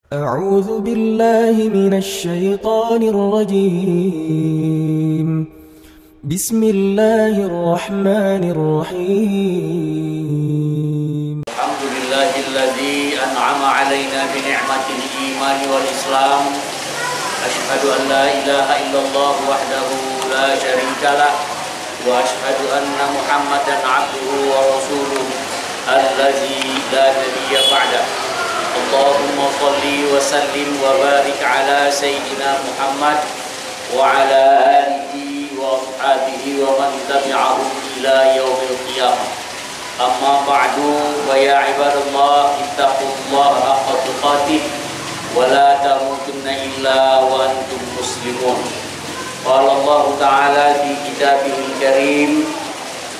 أعوذ بالله من الشيطان الرجيم. بسم الله الرحمن الرحيم. الحمد لله الذي أنعم علينا بنعمة الإيمان والإسلام. أشهد أن لا إله إلا الله وحده لا شريك له، وأشهد أن محمدا عبده ورسوله الذي لا نبي بعده. اللهم صل وسلم وبارك على سيدنا محمد وعلى آله وأصحابه ومن تبعهم إلى يوم القيامة. أما بعد فيا عباد الله اتقوا الله حق تقاته ولا تموتن إلا وأنتم مسلمون. قال الله تعالى في كتابه الكريم: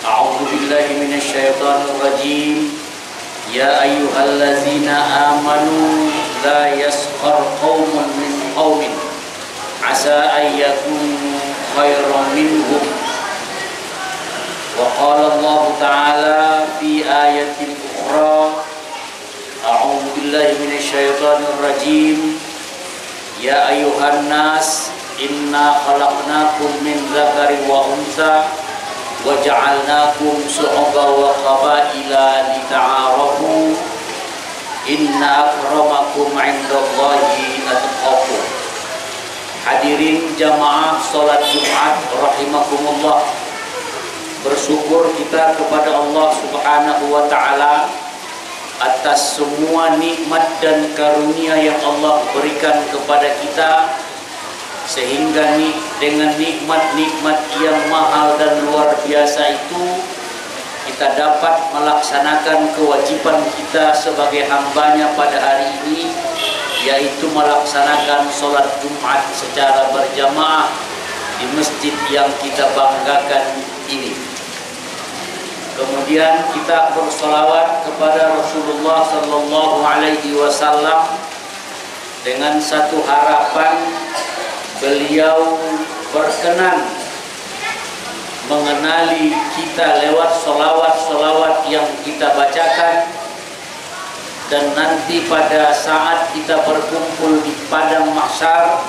أعوذ بالله من الشيطان الرجيم. يا أيها الذين آمنوا لا يسخر قوم من قوم عسى أن يكونوا خيرا منهم. وقال الله تعالى في آية أخرى: أعوذ بالله من الشيطان الرجيم. يا أيها الناس إنا خلقناكم من ذكر وأنثى وجعلناكم شعوبا وقبائل لتعارفوا إن أكرمكم عند الله أتقاكم. Hadirin jamaah salat Jumat rahimakumullah. Bersyukur kita kepada Allah Subhanahu wa taala atas semua nikmat dan karunia yang Allah berikan kepada kita, sehingga dengan nikmat-nikmat yang mahal dan luar biasa itu kita dapat melaksanakan kewajiban kita sebagai hambanya pada hari ini, yaitu melaksanakan sholat Jumat secara berjamaah di masjid yang kita banggakan ini. Kemudian kita bersolawat kepada Rasulullah Sallallahu Alaihi Wasallam dengan satu harapan, beliau berkenan mengenali kita lewat solawat-solawat yang kita bacakan, dan nanti pada saat kita berkumpul di padang mahsyar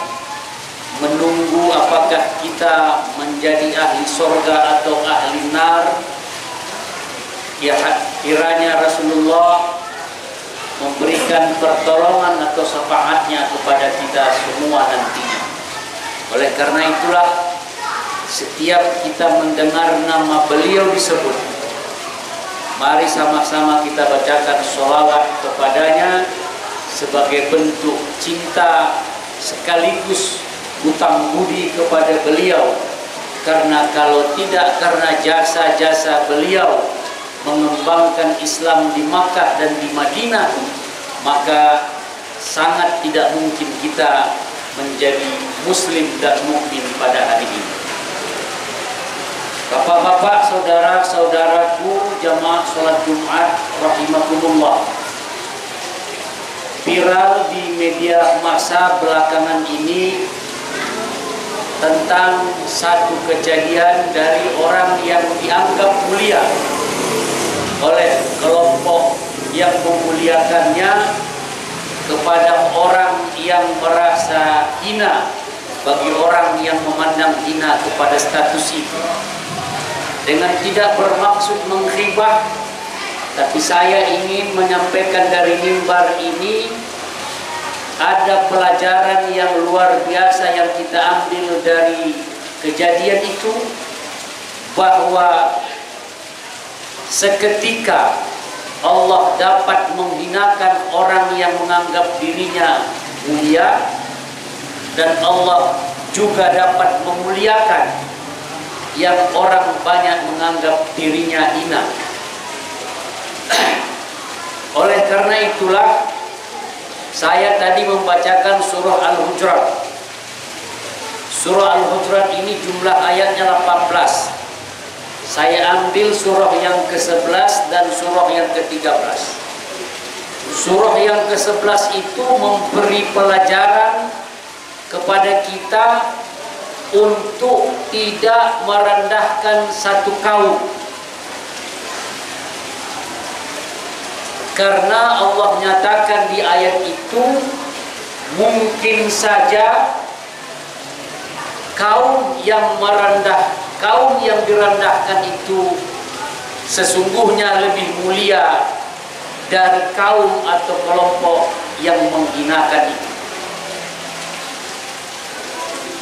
menunggu apakah kita menjadi ahli surga atau ahli nar, ya kiranya Rasulullah memberikan pertolongan atau syafaatnya kepada kita semua nantinya. Oleh karena itulah setiap kita mendengar nama beliau disebut, mari sama-sama kita bacakan sholawat kepadanya sebagai bentuk cinta sekaligus hutang budi kepada beliau. Karena kalau tidak karena jasa-jasa beliau mengembangkan Islam di Makkah dan di Madinah, maka sangat tidak mungkin kita menjadi muslim dan mukmin pada hari ini. Bapak-bapak, saudara-saudaraku jamaah salat Jumat rahimakumullah. Viral di media massa belakangan ini tentang satu kejadian dari orang yang dianggap mulia oleh kelompok yang memuliakannya kepada orang yang merasa hina bagi orang yang memandang hina kepada status itu. Dengan tidak bermaksud menghibah, tapi saya ingin menyampaikan dari mimbar ini ada pelajaran yang luar biasa yang kita ambil dari kejadian itu, bahwa seketika Allah dapat menghinakan orang yang menganggap dirinya mulia, dan Allah juga dapat memuliakan yang orang banyak menganggap dirinya hina. Oleh karena itulah saya tadi membacakan surah Al-Hujurat. Surah Al-Hujurat ini jumlah ayatnya 18. Saya ambil surah yang ke-11 dan surah yang ke-13. Surah yang ke-11 itu memberi pelajaran kepada kita untuk tidak merendahkan satu kaum. Karena Allah nyatakan di ayat itu mungkin saja kaum yang direndahkan itu sesungguhnya lebih mulia dari kaum atau kelompok yang menghinakan itu.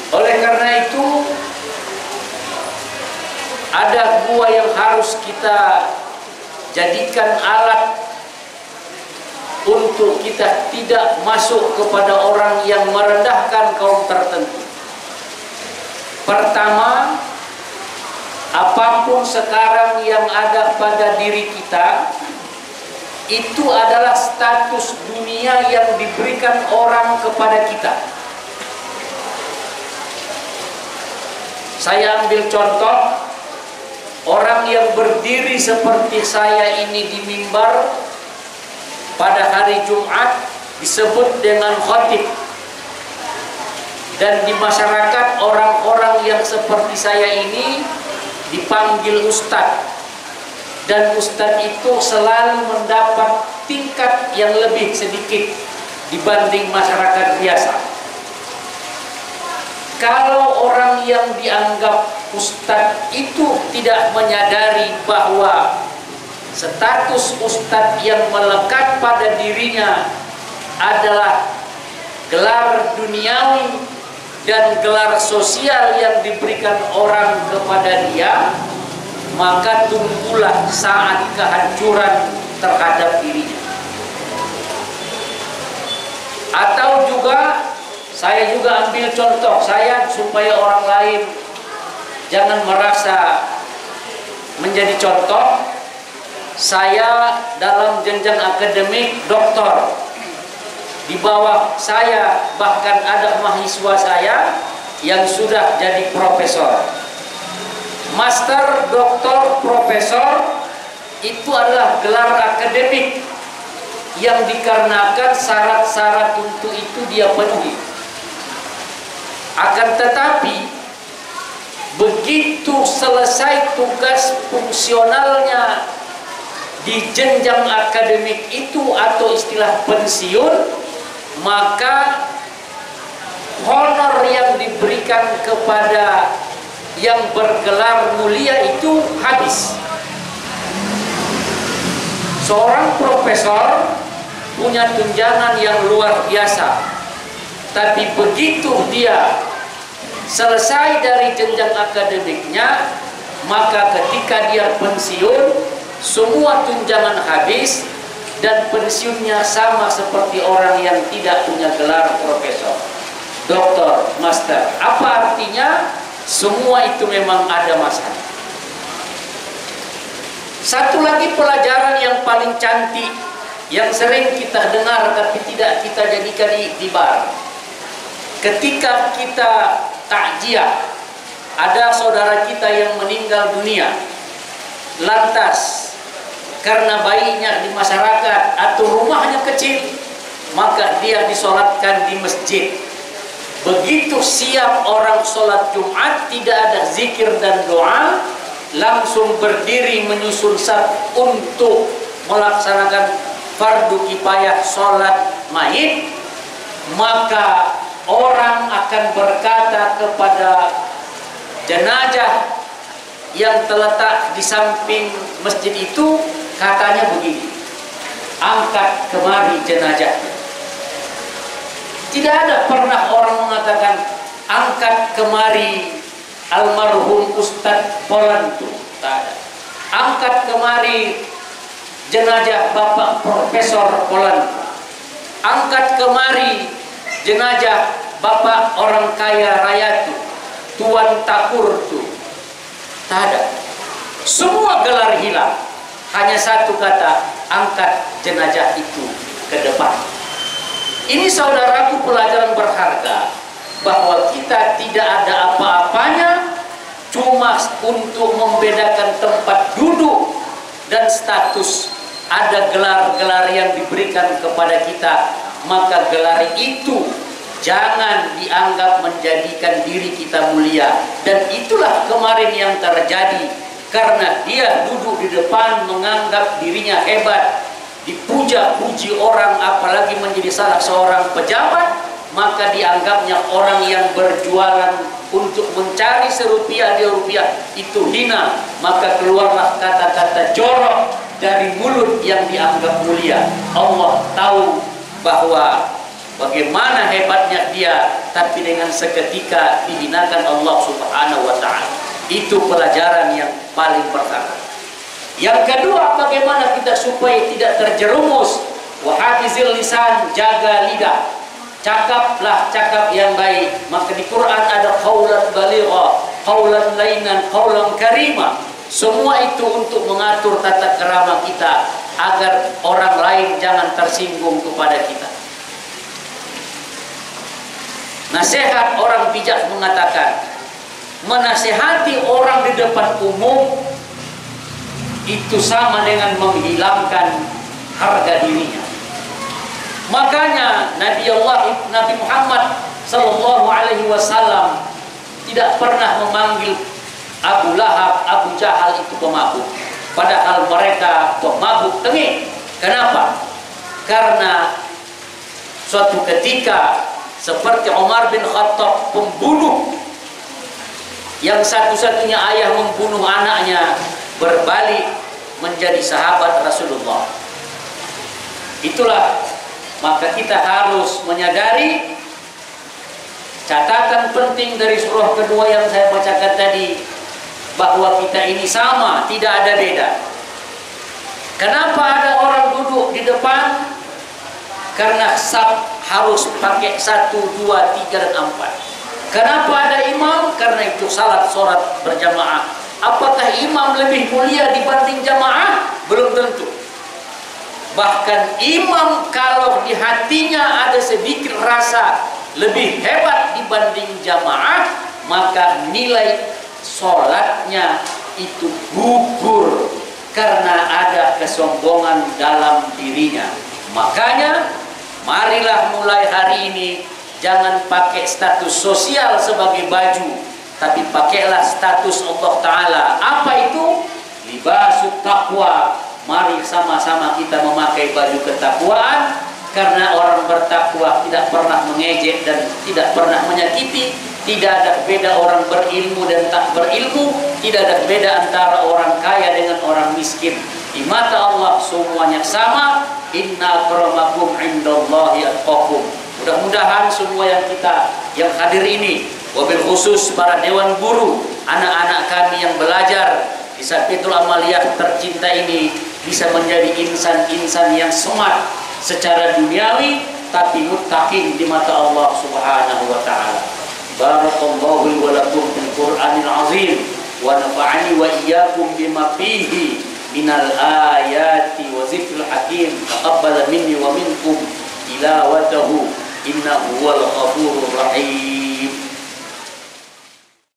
Oleh karena itu, ada dua yang harus kita jadikan alat untuk kita tidak masuk kepada orang yang merendahkan kaum tertentu. Pertama, apapun sekarang yang ada pada diri kita, itu adalah status dunia yang diberikan orang kepada kita. Saya ambil contoh, orang yang berdiri seperti saya ini di mimbar pada hari Jumat disebut dengan khatib. Dan di masyarakat orang-orang yang seperti saya ini dipanggil ustadz. Dan ustadz itu selalu mendapat tingkat yang lebih sedikit dibanding masyarakat biasa. Kalau orang yang dianggap ustadz itu tidak menyadari bahwa status ustadz yang melekat pada dirinya adalah gelar duniawi dan gelar sosial yang diberikan orang kepada dia, maka tunggulah saat kehancuran terhadap dirinya. Atau juga saya juga ambil contoh saya supaya orang lain jangan merasa menjadi contoh. Saya dalam jenjang akademik doktor, di bawah saya bahkan ada mahasiswa saya yang sudah jadi profesor. Master, doktor, profesor itu adalah gelar akademik yang dikarenakan syarat-syarat untuk itu dia penuhi. Akan tetapi begitu selesai tugas fungsionalnya di jenjang akademik itu atau istilah pensiun, maka honor yang diberikan kepada yang bergelar mulia itu habis. Seorang profesor punya tunjangan yang luar biasa, tapi begitu dia selesai dari jenjang akademiknya, maka ketika dia pensiun, semua tunjangan habis dan pensiunnya sama seperti orang yang tidak punya gelar profesor, doktor, master. Apa artinya? Semua itu memang ada masalah. Satu lagi pelajaran yang paling cantik yang sering kita dengar tapi tidak kita jadikan iktibar. Ketika kita takziah, ada saudara kita yang meninggal dunia, lantas karena bayinya di masyarakat atau rumahnya kecil, maka dia disolatkan di masjid. Begitu siap orang sholat Jumat, tidak ada zikir dan doa, langsung berdiri menyusun saf untuk melaksanakan fardu kifayah sholat mayit, maka orang akan berkata kepada jenazah yang terletak di samping masjid itu, katanya begini, angkat kemari jenazah. Tidak ada pernah orang mengatakan angkat kemari almarhum Ustadz Polantu. Tak ada. Angkat kemari jenazah Bapak Profesor Polantu. Angkat kemari jenazah Bapak orang kaya raya itu, Tuan Takur itu. Tak ada. Semua gelar hilang. Hanya satu kata, angkat jenazah itu ke depan. Ini saudaraku pelajaran berharga, bahwa kita tidak ada apa-apanya cuma untuk membedakan tempat duduk dan status. Ada gelar-gelar yang diberikan kepada kita, maka gelar itu jangan dianggap menjadikan diri kita mulia. Dan itulah kemarin yang terjadi, karena dia duduk di depan menganggap dirinya hebat, dipuja-puji orang, apalagi menjadi salah seorang pejabat, maka dianggapnya orang yang berjualan untuk mencari serupiah dua rupiah itu hina. Maka keluarlah kata-kata jorok dari mulut yang dianggap mulia. Allah tahu bahwa bagaimana hebatnya dia, tapi dengan seketika dihinakan Allah Subhanahu wa ta'ala. Itu pelajaran yang paling pertama. Yang kedua, bagaimana kita supaya tidak terjerumus. Wa hafizil lisan, jaga lidah. Cakaplah cakap yang baik. Maka di Quran ada qaulan baligha, qaulan lainan, qaulan karima. Semua itu untuk mengatur tata kerama kita agar orang lain jangan tersinggung kepada kita. Nasihat orang bijak mengatakan, menasihati orang di depan umum itu sama dengan menghilangkan harga dirinya. Makanya Nabi Muhammad sallallahu alaihi wasallam tidak pernah memanggil Abu Lahab, Abu Jahal itu pemabuk, padahal mereka pemabuk tengik. Kenapa? Karena suatu ketika seperti Umar bin Khattab, pembunuh yang satu-satunya ayah membunuh anaknya, berbalik menjadi sahabat Rasulullah. Itulah, maka kita harus menyadari catatan penting dari surah kedua yang saya bacakan tadi, bahwa kita ini sama, tidak ada beda. Kenapa ada orang duduk di depan? Karena saf harus pakai 1, 2, 3, dan 4. Kenapa ada imam? Karena itu sholat berjamaah. Apakah imam lebih mulia dibanding jamaah? Belum tentu. Bahkan imam kalau di hatinya ada sedikit rasa lebih hebat dibanding jamaah, maka nilai sholatnya itu gugur karena ada kesombongan dalam dirinya. Makanya marilah mulai hari ini jangan pakai status sosial sebagai baju, tapi pakailah status Allah Ta'ala. Apa itu? Libasut taqwa. Mari sama-sama kita memakai baju ketakwaan, karena orang bertakwa tidak pernah mengejek dan tidak pernah menyakiti. Tidak ada beda orang berilmu dan tak berilmu. Tidak ada beda antara orang kaya dengan orang miskin. Di mata Allah semuanya sama. Inna akramakum indallahi atqakum. Mudah-mudahan semua yang hadir ini, wabil khusus para dewan guru, anak-anak kami yang belajar di Safiatul Amaliyah tercinta ini, bisa menjadi insan-insan yang smart secara duniawi, tapi muttaqin di mata Allah Subhanahu wa ta'ala. Barakallahu wa lakum bil Qur'anil azim, wa nafa'ani wa iyyakum bima fihi minal ayati wa zikril hakim. Taqabbal minni wa minkum tilawatahu innahu huwal ghafurur rahim.